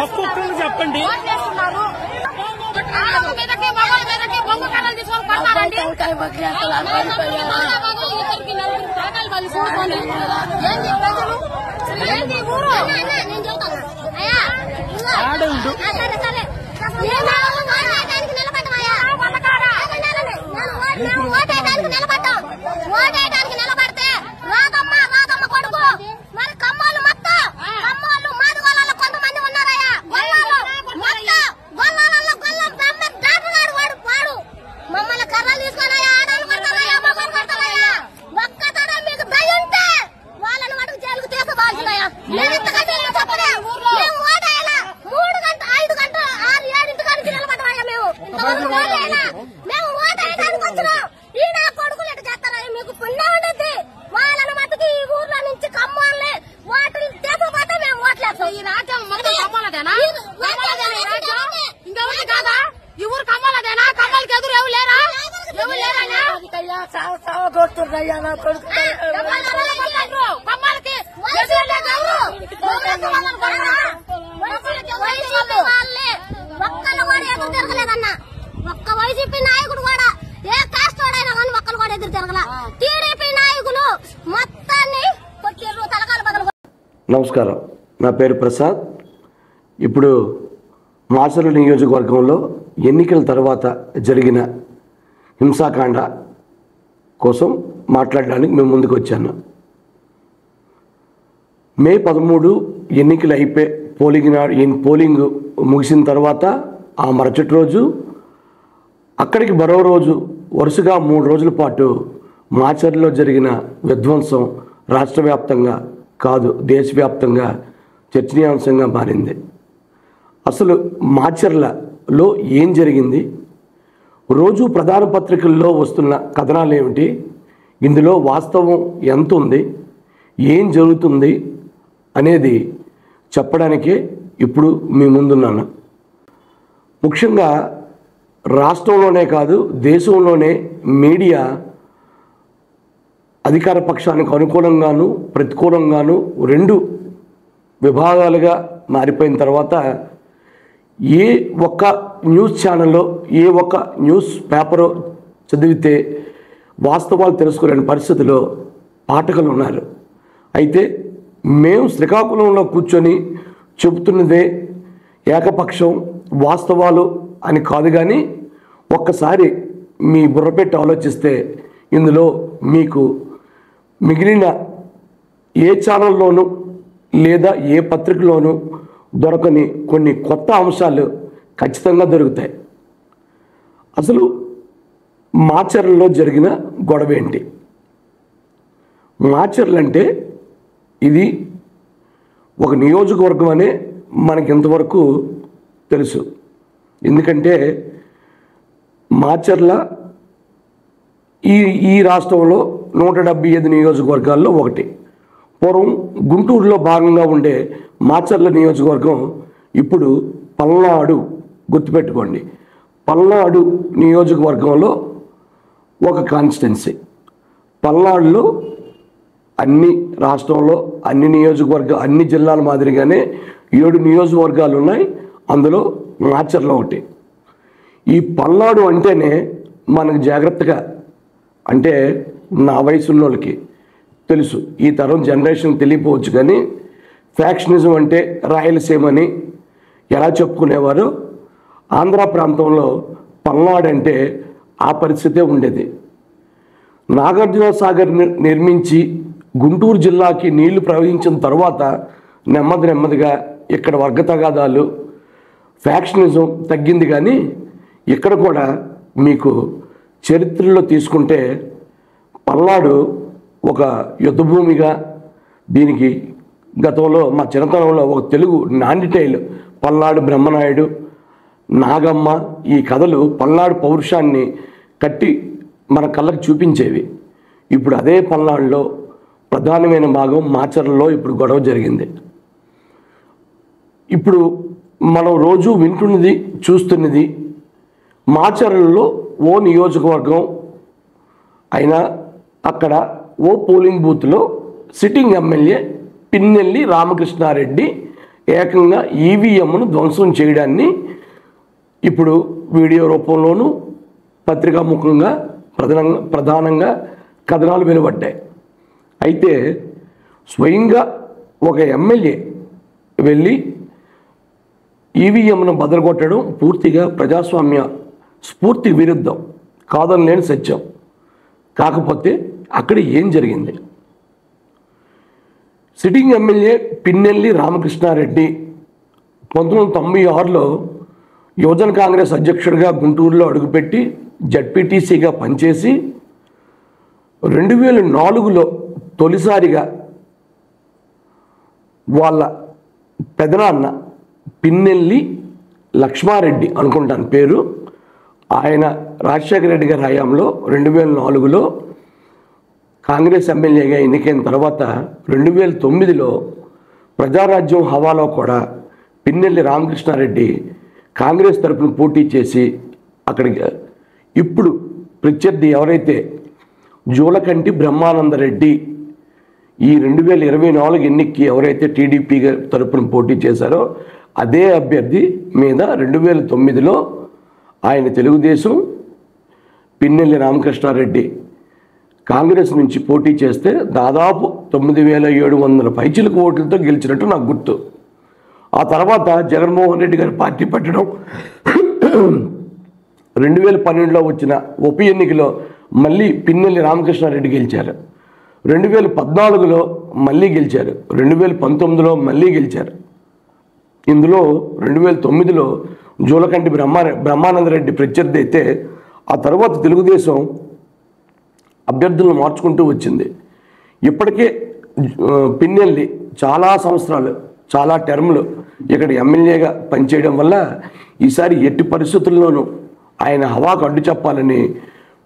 ఒక్కొక్కరు చెప్పండి. ఒక్క వైసీపీ నాయకుడు కూడా ఏ కాస్తోడైనా కానీ ఒక్కరు కూడా ఎదురు తిరగల. టీడీపీ నాయకులు మొత్తాన్ని కొట్టిర్రు, తలకాలు బదులు. నమస్కారం, నా పేరు ప్రసాద్. ఇప్పుడు మాచర్ల నియోజకవర్గంలో ఎన్నికల తర్వాత జరిగిన హింసాకాండ కోసం మాట్లాడడానికి మేము ముందుకు వచ్చాను. మే 13 ఎన్నికలు అయిపోయి పోలింగ్ ముగిసిన తర్వాత ఆ మరుసటి రోజు అక్కడికి మరో రోజు వరుసగా 3 రోజుల పాటు మాచర్లలో జరిగిన విధ్వంసం రాష్ట్ర వ్యాప్తంగా కాదు దేశవ్యాప్తంగా చర్చనీయాంశంగా మారింది. అసలు మాచర్లలో ఏం జరిగింది, రోజు ప్రధాన పత్రికల్లో వస్తున్న కథనాలు ఏమిటి, ఇందులో వాస్తవం ఎంత ఉంది, ఏం జరుగుతుంది అనేది చెప్పడానికే ఇప్పుడు మీ ముందున్నాను. ముఖ్యంగా రాష్ట్రంలోనే కాదు దేశంలోనే మీడియా అధికార పక్షానికి అనుకూలంగాను ప్రతికూలంగాను 2 విభాగాలుగా మారిపోయిన తర్వాత ఏ ఒక్క న్యూస్ ఛానల్లో ఏ ఒక్క న్యూస్ పేపరు చదివితే వాస్తవాలు తెలుసుకోలేని పరిస్థితిలో పాఠకులు ఉన్నారు. అయితే మేము శ్రీకాకుళంలో కూర్చొని చెబుతున్నదే ఏకపక్షం వాస్తవాలు అని కాదు, కానీ ఒక్కసారి మీ బుర్రపెట్టి ఆలోచిస్తే ఇందులో మీకు మిగిలిన ఏ ఛానల్లోనూ లేదా ఏ పత్రికలోనూ దొరకని కొన్ని కొత్త అంశాలు ఖచ్చితంగా దొరుకుతాయి. అసలు మాచర్లలో జరిగిన గొడవ ఏంటి? మాచర్లు అంటే ఇది ఒక నియోజకవర్గం అనే మనకి ఇంతవరకు తెలుసు. ఎందుకంటే మాచర్ల ఈ రాష్ట్రంలో 175 నియోజకవర్గాల్లో ఒకటి. పూర్వం గుంటూరులో భాగంగా ఉండే మాచర్ల నియోజకవర్గం ఇప్పుడు పల్నాడు, గుర్తుపెట్టుకోండి, పల్నాడు నియోజకవర్గంలో ఒక కాన్స్టిట్యున్సీ. పల్నాడులో రాష్ట్రంలో అన్ని జిల్లాల మాదిరిగానే 7 నియోజకవర్గాలు ఉన్నాయి. అందులో మాచర్ల ఒకటి. ఈ పల్నాడు అంటేనే మనకు జాగ్రత్తగా, అంటే నా వయసు ఉన్నోళ్ళకి తెలుసు, ఈ తరం జనరేషన్ తెలియపోవచ్చు, కానీ ఫ్యాక్షనిజం అంటే రాయలసీమ అని ఎలా చెప్పుకునేవారో ఆంధ్ర ప్రాంతంలో పల్నాడు అంటే ఆ పరిస్థితే ఉండేది. నాగార్జున సాగర్ నిర్మించి గుంటూరు జిల్లాకి నీళ్లు ప్రవహించిన తర్వాత నెమ్మదిగా ఇక్కడ వర్గ తగాదాలు ఫ్యాక్షనిజం తగ్గింది. కానీ ఇక్కడ కూడా మీకు చరిత్రలో తీసుకుంటే పల్నాడు ఒక యుద్ధభూమిగా, దీనికి గతంలో మా చిన్నతనంలో ఒక తెలుగు నాండిటైల్ పల్నాడు బ్రహ్మనాయుడు, నాగమ్మ, ఈ కథలు పల్నాడు పౌరుషాన్ని కట్టి మన కళ్ళకు చూపించేవి. ఇప్పుడు అదే పల్నాడులో ప్రధానమైన భాగం మాచర్లలో ఇప్పుడు గొడవ జరిగింది. ఇప్పుడు మనం రోజు వింటున్నది చూస్తున్నది మాచర్లలో ఓ నియోజకవర్గం అయినా అక్కడ ఓ పోలింగ్ బూత్లో సిట్టింగ్ ఎమ్మెల్యే పిన్నెల్లి రామకృష్ణారెడ్డి ఏకంగా ఈవీఎంను ధ్వంసం చేయడాన్ని ఇప్పుడు వీడియో రూపంలోనూ పత్రికాముఖంగా ప్రధానంగా కథనాలు వెలువడ్డాయి. అయితే స్వయంగా ఒక ఎమ్మెల్యే వెళ్ళి ఈవీఎంను బదలగొట్టడం పూర్తిగా ప్రజాస్వామ్య స్ఫూర్తి విరుద్ధం, కాదనలేని సత్యం. కాకపోతే అక్కడ ఏం జరిగింది? సిట్టింగ్ ఎమ్మెల్యే పిన్నెల్లి రామకృష్ణారెడ్డి 1996లో యువజన కాంగ్రెస్ అధ్యక్షుడిగా గుంటూరులో అడుగుపెట్టి జడ్పీటీసీగా పనిచేసి 2004లో తొలిసారిగా వాళ్ళ పెదనాన్న పిన్నెల్లి లక్ష్మారెడ్డి అనుకుంటాను పేరు, ఆయన రాజశేఖర రెడ్డి గారి హయాంలో 2004లో కాంగ్రెస్ ఎమ్మెల్యేగా ఎన్నికైన తర్వాత 2009లో ప్రజారాజ్యం హవాలో కూడా పిన్నెల్లి రామకృష్ణారెడ్డి కాంగ్రెస్ తరఫున పోటీ చేసి అక్కడికి ఇప్పుడు ప్రత్యర్థి ఎవరైతే జూలకంటి బ్రహ్మానందరెడ్డి ఈ 2024 ఎన్నికకి ఎవరైతే టీడీపీ తరఫున పోటీ చేశారో అదే అభ్యర్థి మీద 2009లో ఆయన తెలుగుదేశం పిన్నెల్లి రామకృష్ణారెడ్డి కాంగ్రెస్ నుంచి పోటీ చేస్తే దాదాపు 9,700 పైచిలకు ఓట్లతో గెలిచినట్టు నాకు గుర్తు. ఆ తర్వాత జగన్మోహన్ రెడ్డి గారి పార్టీ పెట్టడం 2012లో వచ్చిన ఉప ఎన్నికలో మళ్ళీ పిన్నెల్లి రామకృష్ణారెడ్డి గెలిచారు. 2014లో మళ్ళీ గెలిచారు. 2019లో మళ్ళీ గెలిచారు. ఇందులో 2009లో జూలకంటి బ్రహ్మానందరెడ్డి ప్రత్యర్థి అయితే ఆ తర్వాత తెలుగుదేశం అభ్యర్థులను మార్చుకుంటూ వచ్చింది. ఇప్పటికే పిన్నెల్లి చాలా సంవత్సరాలు చాలా టర్ములు ఇక్కడ ఎమ్మెల్యేగా పనిచేయడం వల్ల ఈసారి ఎట్టి పరిస్థితుల్లోనూ ఆయన హవాకు అడ్డు చెప్పాలని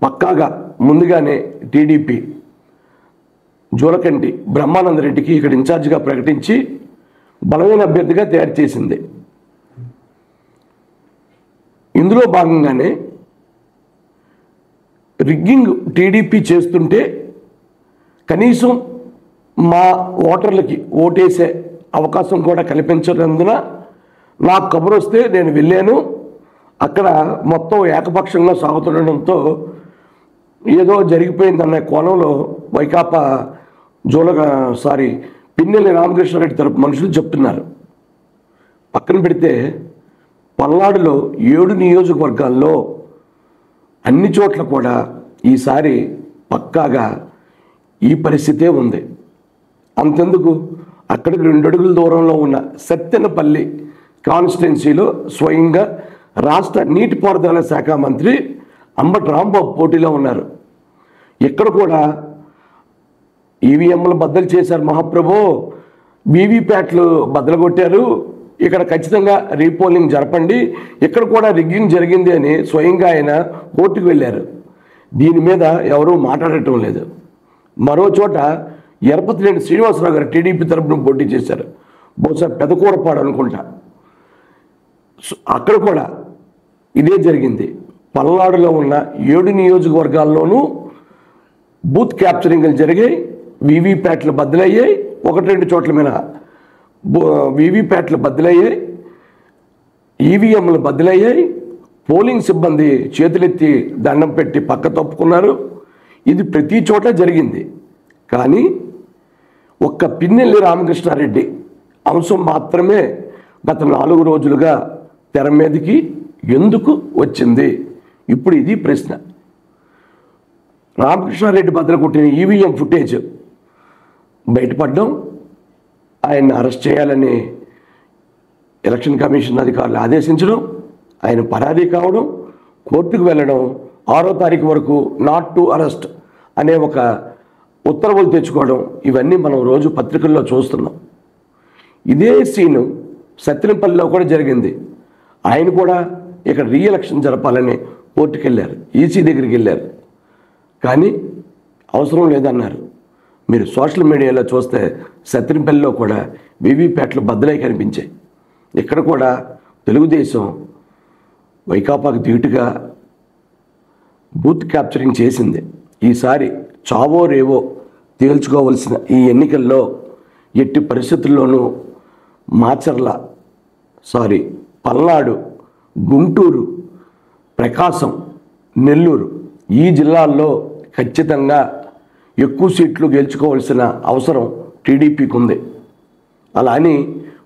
పక్కాగా ముందుగానే టీడీపీ జూలకంటి బ్రహ్మానందరెడ్డికి ఇక్కడ ఇన్ఛార్జిగా ప్రకటించి బలమైన అభ్యర్థిగా తయారు చేసింది. ఇందులో భాగంగానే రిగ్గింగ్ టీడీపీ చేస్తుంటే కనీసం మా ఓటర్లకి ఓటేసే అవకాశం కూడా కల్పించనందున నాకు కబురు వస్తే నేను వెళ్ళాను. అక్కడ మొత్తం ఏకపక్షంగా సాగుతుండడంతో ఏదో జరిగిపోయిందన్న కోణంలో వైకాపా పిన్నెల్లి రామకృష్ణారెడ్డి తరపు మనుషులు చెప్తున్నారు. పక్కన పెడితే పల్నాడులో 7 నియోజకవర్గాల్లో అన్ని చోట్ల కూడా ఈసారి పక్కాగా ఈ పరిస్థితే ఉంది. అంతెందుకు అక్కడికి 2 అడుగుల దూరంలో ఉన్న సత్తెనపల్లి కాన్స్టిట్యున్సీలో స్వయంగా రాష్ట్ర నీటిపారుదల శాఖ మంత్రి అంబటి రాంబాబు పోటీలో ఉన్నారు. ఇక్కడ కూడా ఈవీఎంలు బద్దలు చేశారు మహాప్రభు, వీవీప్యాట్లు బద్దలు కొట్టారు, ఇక్కడ ఖచ్చితంగా రీపోలింగ్ జరపండి, ఇక్కడ కూడా రిగ్గింగ్ జరిగింది అని స్వయంగా ఆయన కోర్టుకు వెళ్ళారు. దీని మీద ఎవరూ మాట్లాడటం లేదు. మరో చోట ఎరపతినేని శ్రీనివాసరావు గారు టీడీపీ తరపున పోటీ చేశారు, బహుశా పెదకూరపాడు అనుకుంటా. అక్కడ కూడా ఇదే జరిగింది. పల్నాడులో ఉన్న 7 నియోజకవర్గాల్లోనూ బూత్ క్యాప్చరింగ్లు జరిగాయి, వీవీప్యాట్లు బద్దలయ్యాయి. 1-2 చోట్ల మీద వీవీప్యాట్లు బద్దలయ్యాయి, ఈవీఎంలు బద్దలయ్యాయి. పోలింగ్ సిబ్బంది చేతులెత్తి దండం పెట్టి పక్క తప్పుకున్నారు. ఇది ప్రతి చోట జరిగింది. కానీ ఒక్క పిన్నెల్లి రామకృష్ణారెడ్డి అంశం మాత్రమే గత 4 రోజులుగా తెర మీదకి ఎందుకు వచ్చింది? ఇప్పుడు ఇది ప్రశ్న. రామకృష్ణారెడ్డి బద్దలు కొట్టిన ఈవీఎం ఫుటేజ్ బయటపడడం, ఆయన్ని అరెస్ట్ చేయాలని ఎలక్షన్ కమిషన్ అధికారులు ఆదేశించడం, ఆయన పరారీ కావడం, కోర్టుకు వెళ్ళడం, 6వ తారీఖు వరకు నాట్ టు అరెస్ట్ అనే ఒక ఉత్తర్వులు తెచ్చుకోవడం, ఇవన్నీ మనం రోజు పత్రికల్లో చూస్తున్నాం. ఇదే సీను సత్తెనపల్లిలో కూడా జరిగింది. ఆయన కూడా ఇక్కడ రీఎలక్షన్ జరపాలని కోర్టుకు వెళ్ళారు, ఈసీ దగ్గరికి వెళ్ళారు. కానీ అవసరం లేదన్నారు. మీరు సోషల్ మీడియాలో చూస్తే సత్తెనపల్లిలో కూడా వీవీప్యాట్లు బద్దలై కనిపించాయి. ఇక్కడ కూడా తెలుగుదేశం వైకాపాకు ధీటుగా బూత్ క్యాప్చరింగ్ చేసింది. ఈసారి చావో రేవో తేల్చుకోవలసిన ఈ ఎన్నికల్లో ఎట్టి పరిస్థితుల్లోనూ పల్నాడు, గుంటూరు, ప్రకాశం, నెల్లూరు ఈ జిల్లాల్లో ఖచ్చితంగా ఎక్కువ సీట్లు గెలుచుకోవాల్సిన అవసరం టీడీపీకి ఉంది. అలా అని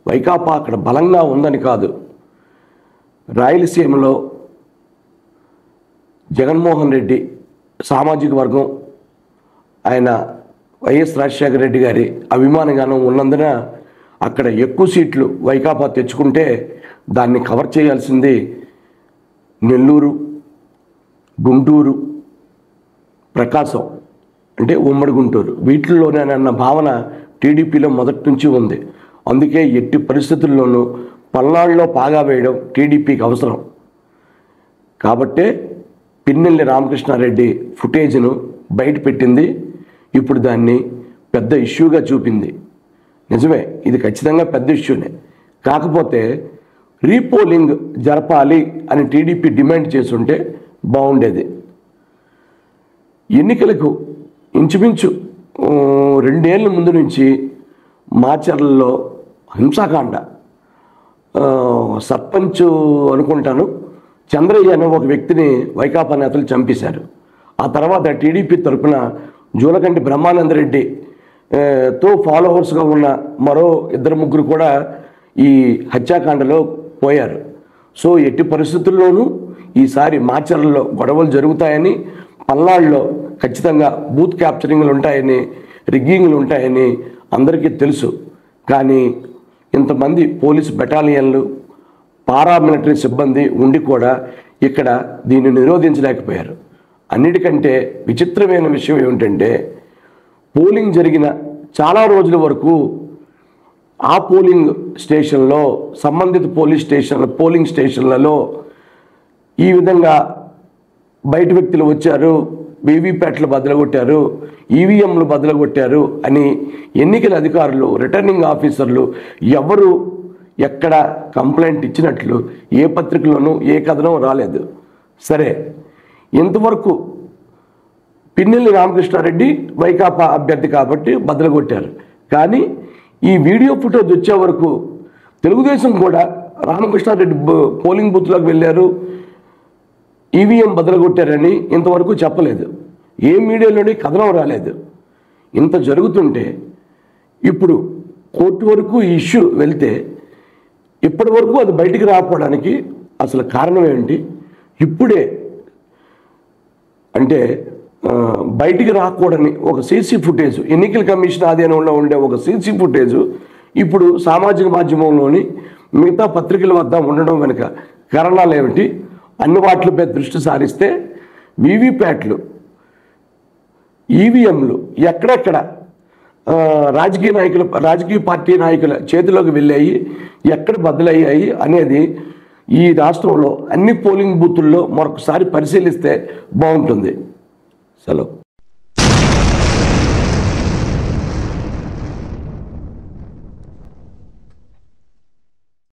వైకాపా అక్కడ బలంగా ఉందని కాదు. రాయలసీమలో జగన్మోహన్ రెడ్డి సామాజిక వర్గం, ఆయన వైఎస్ రాజశేఖర రెడ్డి గారి అభిమానగానం ఉన్నందున అక్కడ ఎక్కువ సీట్లు వైకాపా తెచ్చుకుంటే దాన్ని కవర్ చేయాల్సింది నెల్లూరు, గుంటూరు, ప్రకాశం అంటే ఉమ్మడి గుంటూరు వీటిల్లోనేనన్న భావన టీడీపీలో మొదటి నుంచి ఉంది. అందుకే ఎట్టి పరిస్థితుల్లోనూ పల్నాడులో పాగా వేయడం టీడీపీకి అవసరం. కాబట్టే పిన్నెల్లి రామకృష్ణారెడ్డి ఫుటేజ్ను బయట పెట్టింది. ఇప్పుడు దాన్ని పెద్ద ఇష్యూగా చూపింది. నిజమే, ఇది ఖచ్చితంగా పెద్ద ఇష్యూనే. కాకపోతే రీపోలింగ్ జరపాలి అని టీడీపీ డిమాండ్ చేస్తుంటే బాగుండేది. ఎన్నికలకు ఇంచుమించు 2 ఏళ్ళ ముందు నుంచి మాచర్లలో హింసాకాండ, సర్పంచ్ అనుకుంటాను చంద్రయ్య అనే ఒక వ్యక్తిని వైకాపా నేతలు చంపేశారు. ఆ తర్వాత టీడీపీ తరఫున జూలకంటి బ్రహ్మానందరెడ్డి తో ఫాలోవర్స్గా ఉన్న మరో 2-3 కూడా ఈ హత్యాకాండలో పోయారు. సో ఎట్టి పరిస్థితుల్లోనూ ఈసారి మాచర్లలో గొడవలు జరుగుతాయని, పల్నాడులో ఖచ్చితంగా బూత్ క్యాప్చరింగ్లు ఉంటాయని, రిగ్గింగ్లు ఉంటాయని అందరికీ తెలుసు. కానీ ఇంతమంది పోలీసు బెటాలియన్లు, పారామిలిటరీ సిబ్బంది ఉండి కూడా ఇక్కడ దీన్ని నిరోధించలేకపోయారు. అన్నిటికంటే విచిత్రమైన విషయం ఏమిటంటే పోలింగ్ జరిగిన చాలా రోజుల వరకు ఆ పోలింగ్ స్టేషన్లో, సంబంధిత పోలింగ్ స్టేషన్లలో ఈ విధంగా బయట వ్యక్తులు వచ్చారు, వీవీప్యాట్లు బద్దలగొట్టారు, ఈవీఎంలు బద్దలగొట్టారు అని ఎన్నికల అధికారులు, రిటర్నింగ్ ఆఫీసర్లు ఎవరు ఎక్కడ కంప్లైంట్ ఇచ్చినట్లు ఏ పత్రికలోనూ ఏ కథనం రాలేదు. సరే, ఇంతవరకు పిన్నెల్లి రామకృష్ణారెడ్డి వైకాపా అభ్యర్థి కాబట్టి బద్దలగొట్టారు. కానీ ఈ వీడియో ఫుటేజ్ వచ్చే వరకు తెలుగుదేశం కూడా రామకృష్ణారెడ్డి పోలింగ్ బూత్లోకి వెళ్ళారు, ఈవీఎం బద్దలగొట్టారని ఇంతవరకు చెప్పలేదు. ఏ మీడియాలోని కథనం రాలేదు. ఇంత జరుగుతుంటే ఇప్పుడు కోర్టు వరకు ఈ ఇష్యూ వెళ్తే ఇప్పటి వరకు అది బయటికి రాకపోవడానికి అసలు కారణం ఏంటి? ఇప్పుడే అంటే బయటికి రాకూడని ఒక సీసీ ఫుటేజ్, ఎన్నికల కమిషన్ ఆధీనంలో ఉండే ఒక సీసీ ఫుటేజ్ ఇప్పుడు సామాజిక మాధ్యమంలోని మిగతా పత్రికల వద్ద ఉండడం వెనుక కారణాలు ఏమిటి? అన్ని వాటిపై దృష్టి సారిస్తే వీవీప్యాట్లు, ఈవీఎంలు ఎక్కడెక్కడ రాజకీయ పార్టీ నాయకుల చేతిలోకి వెళ్ళాయి, ఎక్కడ బద్దలయ్యాయి అనేది ఈ రాష్ట్రంలో అన్ని పోలింగ్ బూతుల్లో మరొకసారి పరిశీలిస్తే బాగుంటుంది. సెలవు.